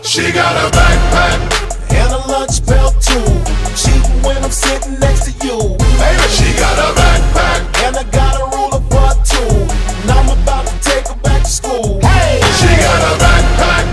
She got a backpack and a lunch belt too. Cheating when I'm sitting next to you. Baby, she got a backpack And I got a ruler for two. And I'm about to take her back to school. Hey! She got a backpack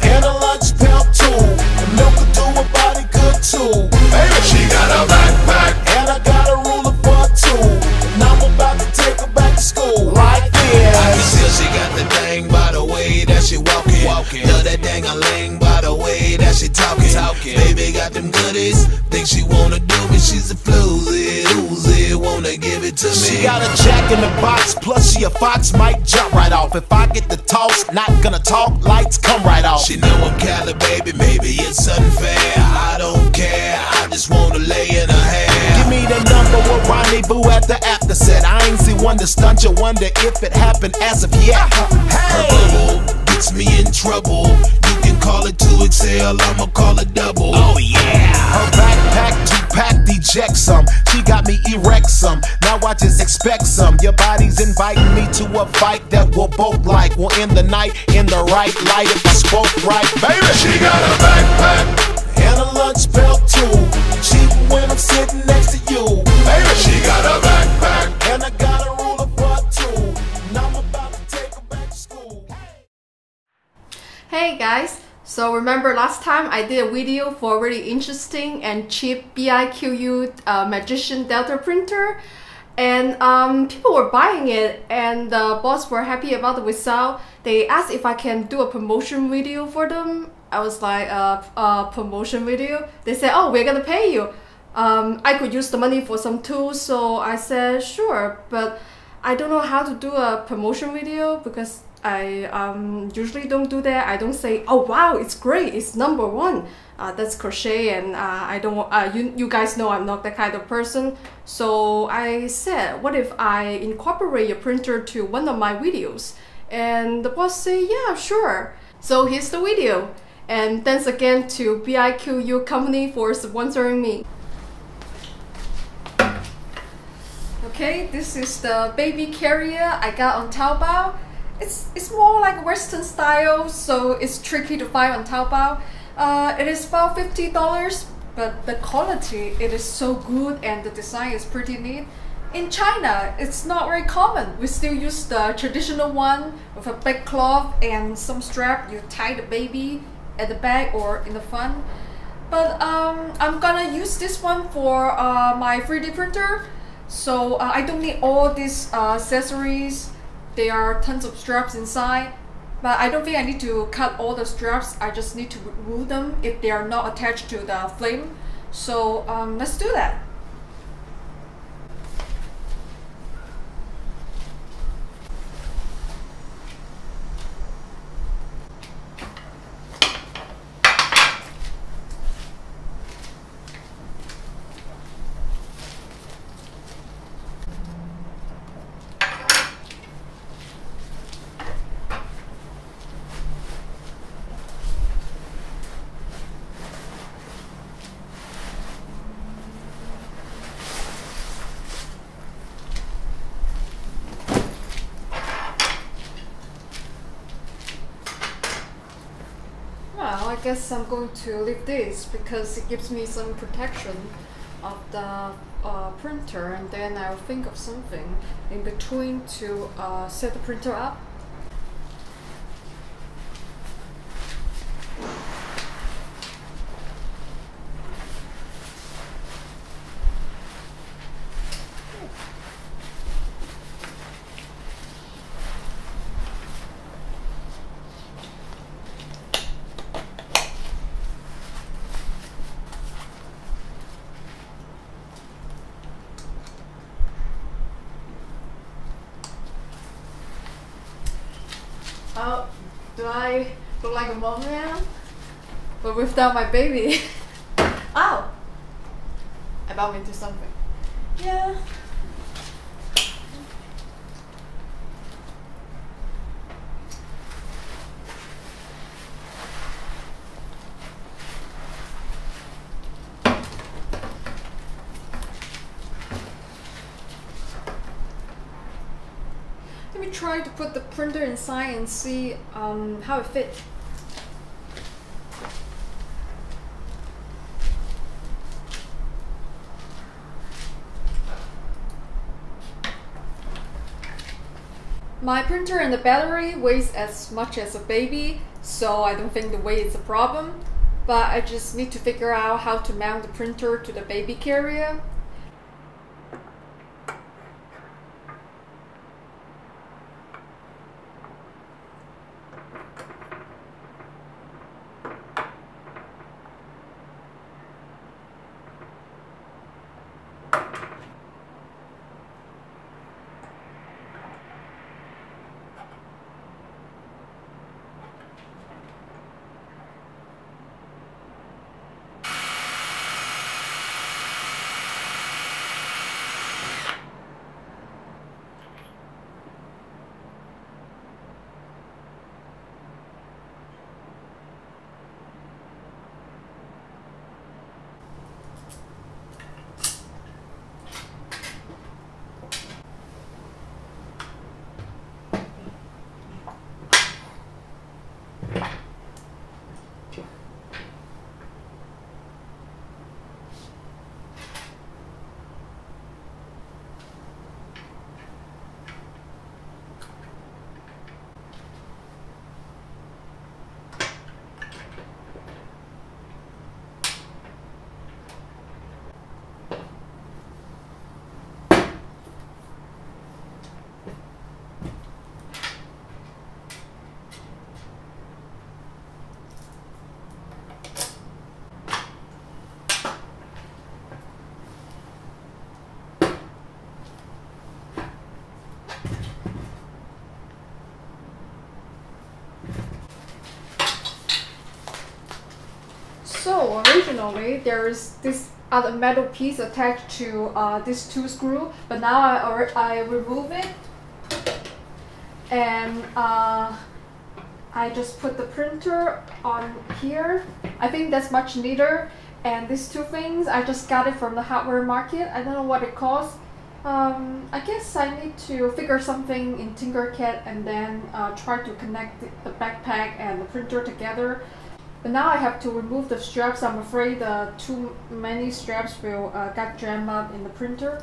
and a lunch belt too. And milk will do her body good too. Baby, she got a backpack And I got a ruler for two. And I'm about to take her back to school. Right there. I can tell she got the thing by the way that she walking. Love that dang-a-ling by the way that she talking. Baby got them goodies, think she wanna do me. She's a floozy, oozy, wanna give it to me. She got a jack in the box, plus she a fox, might jump right off. If I get the toss, not gonna talk, lights come right off. She know I'm Cali, baby, maybe it's unfair. I don't care, I just wanna lay in her hair. Give me the number, we'll rendezvous at the after set. I ain't see one to stunt you, wonder if it happened as of yet. Her bubble gets me in trouble. You can call it 2XL, I'ma call it double. Oh yeah. Her backpack, 2-pack, eject some. She got me erect some. Now I just expect some. Your body's inviting me to a fight that we'll both like. We'll end the night in the right light if I spoke right. Baby, she got a backpack and a lunch belt too. Cheating when I'm sitting next to you. Baby, she got a backpack and I got a ruler for two. And I'm about to take her back to school. Hey guys, so remember last time I did a video for a really interesting and cheap BIQU Magician Delta printer, and people were buying it and the boss were happy about the result. They asked if I can do a promotion video for them. I was like, promotion video? They said, oh, we're gonna pay you. I could use the money for some tools, so I said sure, but I don't know how to do a promotion video because I usually don't do that. I don't say, oh wow, it's great, it's #1. That's crochet, and I don't. You guys know I'm not that kind of person. So I said, what if I incorporate your printer to one of my videos? And the boss said, yeah, sure. So here's the video. And thanks again to BIQU company for sponsoring me. Okay, this is the baby carrier I got on Taobao. It's more like Western style, so it's tricky to find on Taobao. It is about $50, but the quality, it is so good and the design is pretty neat. In China, it's not very common. We still use the traditional one with a big cloth and some strap. You tie the baby at the back or in the front. But I'm gonna use this one for my 3D printer. So I don't need all these accessories. There are tons of straps inside, but I don't think I need to cut all the straps. I just need to remove them if they are not attached to the frame. So let's do that. Well, I guess I'm going to leave this because it gives me some protection of the printer, and then I'll think of something in between to set the printer up. Oh, do I look like a mom now? But without my baby. Ow! I bumped into something. Yeah. Let me try to put the printer inside and see how it fits. My printer and the battery weighs as much as a baby, so I don't think the weight is a problem. But I just need to figure out how to mount the printer to the baby carrier. So originally there's this other metal piece attached to this two screw, but now I remove it and I just put the printer on here. I think that's much neater. And these two things, I just got it from the hardware market. I don't know what it costs. I guess I need to figure something in Tinkercad and then try to connect the backpack and the printer together. But now I have to remove the straps. I'm afraid too many straps will get jammed up in the printer.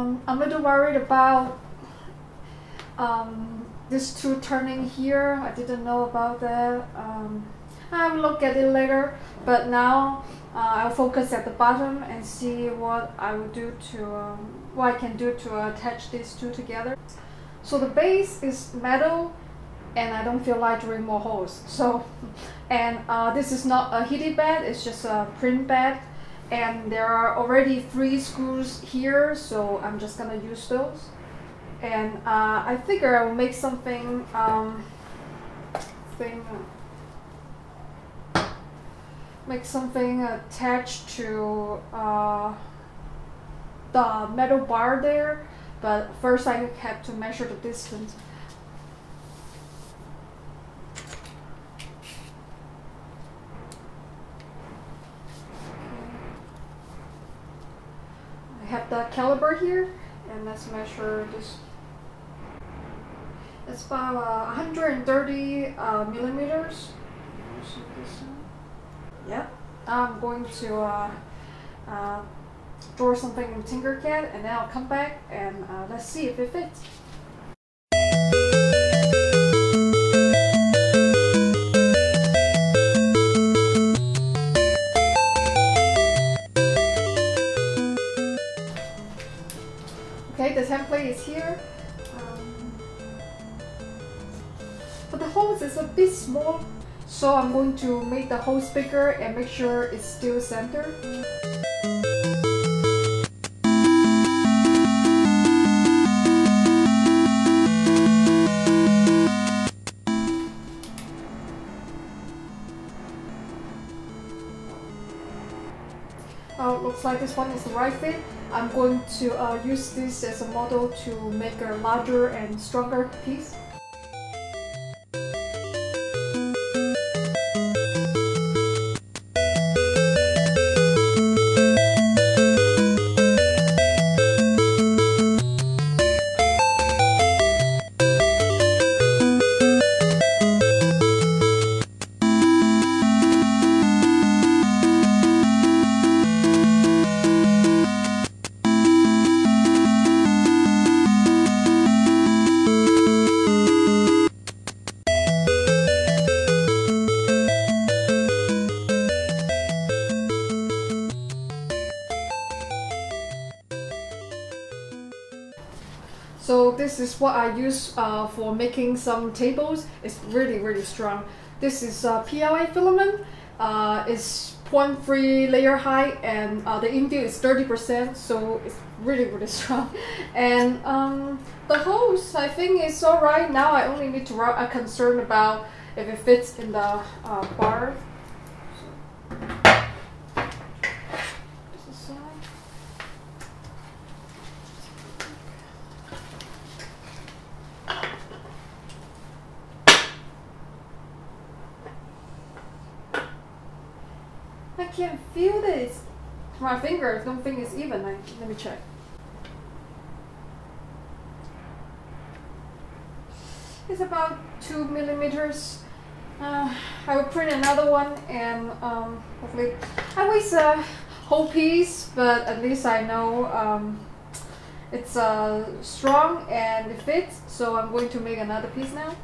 I'm a little worried about this tool turning here. I didn't know about that. I'll look at it later, but now I'll focus at the bottom and see what I will do to what I can do to attach these two together. So the base is metal, and I don't feel like drilling more holes. So, and this is not a heated bed; it's just a print bed, and there are already 3 screws here, so I'm just gonna use those. And I figure I will make something attached to the metal bar there, but first I have to measure the distance. I have the caliper here, and let's measure this. It's about 130 millimeters. Yep. I'm going to draw something in Tinkercad, and then I'll come back and let's see if it fits. Okay, the template is here. But the holes is a bit small, so I'm going to make the holes bigger and make sure it's still centered. Looks like this one is the right fit. I'm going to use this as a model to make a larger and stronger piece. So this is what I use for making some tables. It's really strong. This is PLA filament. It's 0.3 layer height, and the infill is 30%, so it's really strong. And the hose, I think it's alright. Now I only need to I'm concerned about if it fits in the bar. I can't feel this. My fingers don't think it's even. Let me check. It's about 2 millimeters. I will print another one, and hopefully I waste a whole piece, but at least I know it's strong and it fits. So I'm going to make another piece now.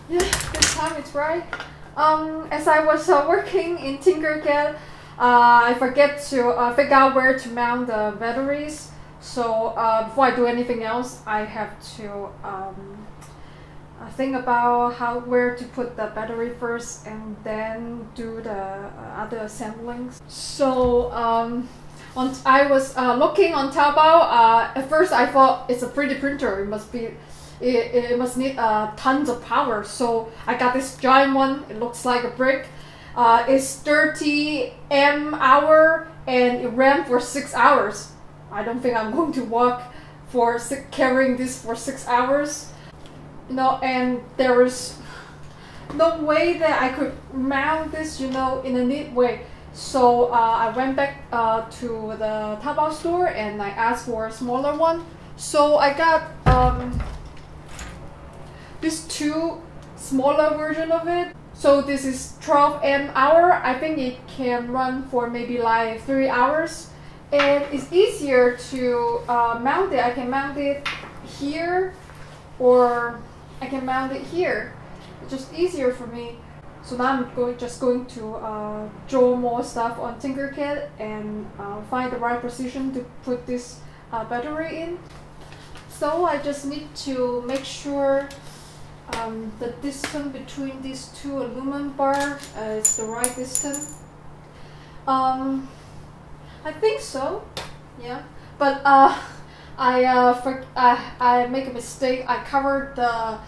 Yeah, this time it's right. As I was working in Tinkercad, I forget to figure out where to mount the batteries. So before I do anything else, I have to think about where to put the battery first, and then do the other assemblings. So I was looking on Taobao. At first, I thought it's a 3D printer. It must need tons of power, so I got this giant one. It looks like a brick. It's 30 mAh, and it ran for 6 hours. I don't think I'm going to walk for carrying this for 6 hours. You know, and there is no way that I could mount this, you know, in a neat way. So I went back to the Taobao store and I asked for a smaller one. So I got these two smaller version of it. So this is 12 amp hour. I think it can run for maybe like 3 hours. And it's easier to mount it. I can mount it here or I can mount it here. It's just easier for me. So now I'm just going to draw more stuff on Tinkercad and find the right position to put this battery in. So I just need to make sure the distance between these two aluminum bars is the right distance. I think so, yeah. But I make a mistake. I covered the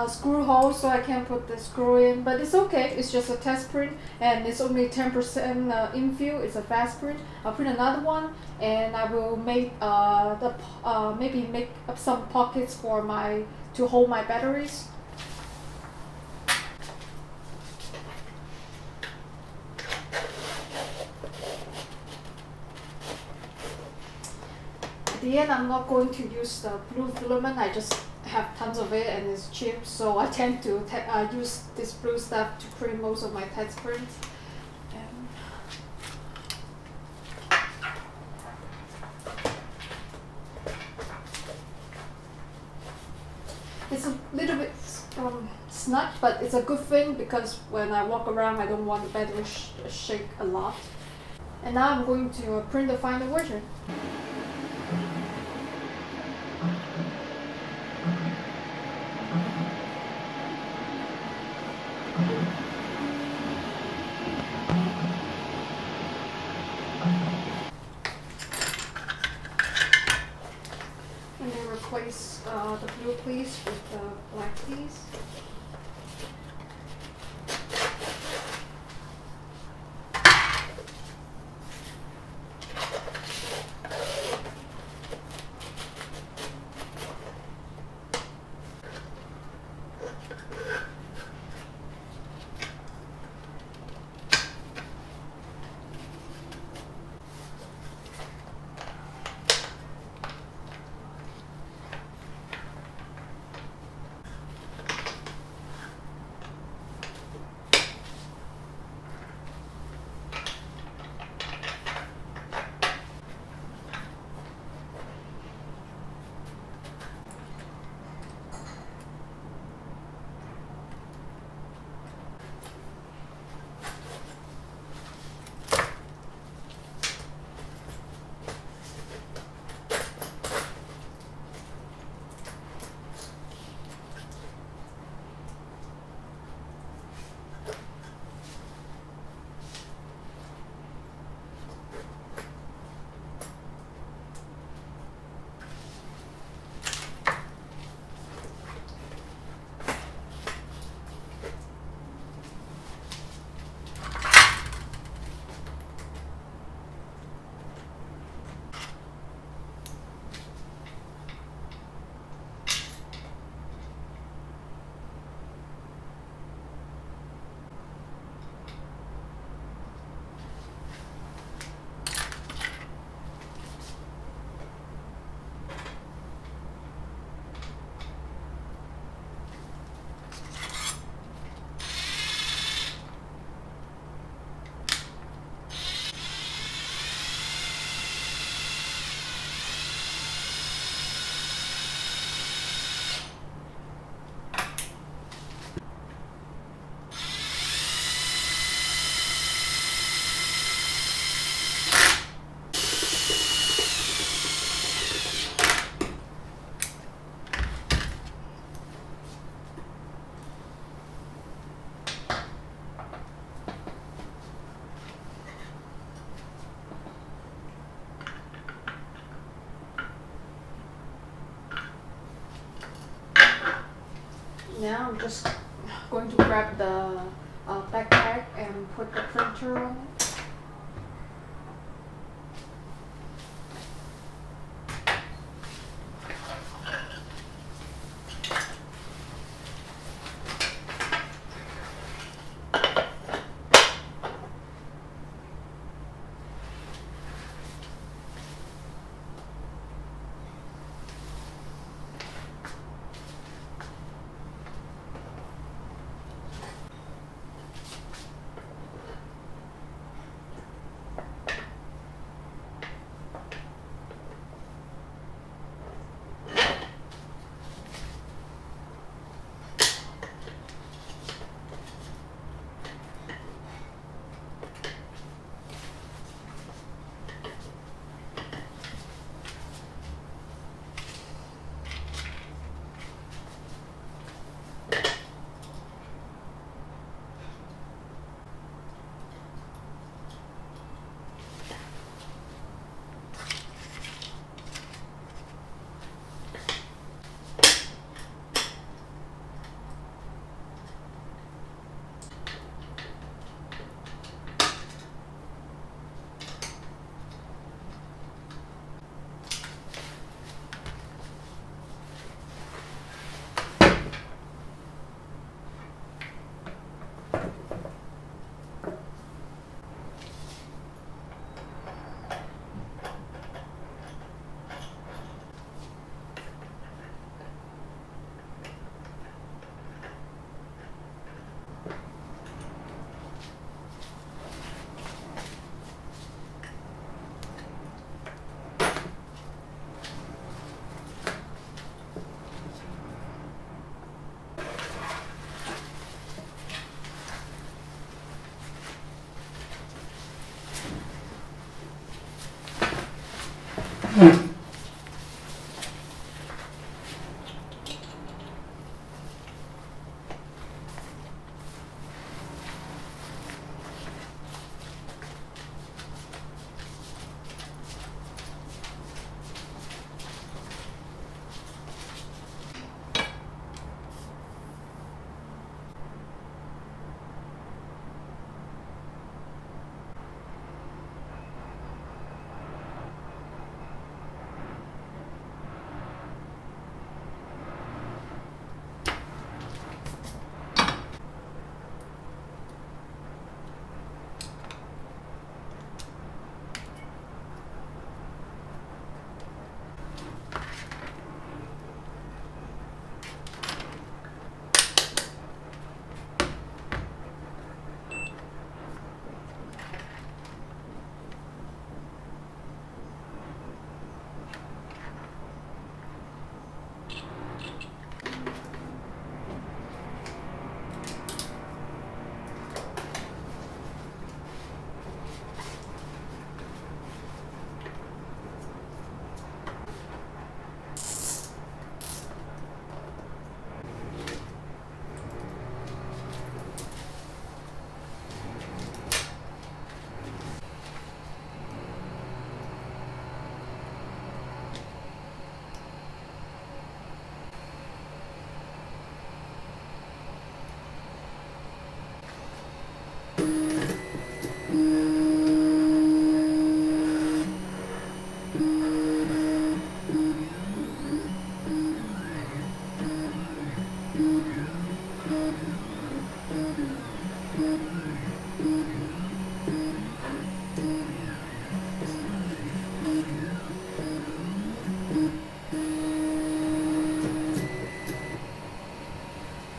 screw hole, so I can't put the screw in. But it's okay. It's just a test print, and it's only 10% infill. It's a fast print. I'll print another one, and I will make maybe make up some pockets for to hold my batteries. At the end, I'm not going to use the blue filament. I just have tons of it and it's cheap, so I tend to use this blue stuff to print most of my test prints. It's a little bit snug, but it's a good thing because when I walk around, I don't want the battery shake a lot. And now I'm going to print the final version. And then replace the blue piece with the black piece. Now I'm just going to grab the backpack and put the printer on it.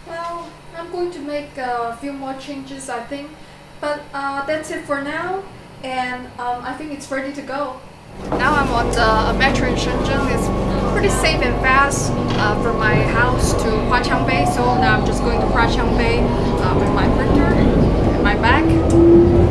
Well, I'm going to make a few more changes, I think, but that's it for now, and I think it's ready to go. Now I'm on the metro in Shenzhen. It's pretty safe and fast from my house to Huaqiangbei, so now I'm just going to Huaqiangbei with my printer and my bag.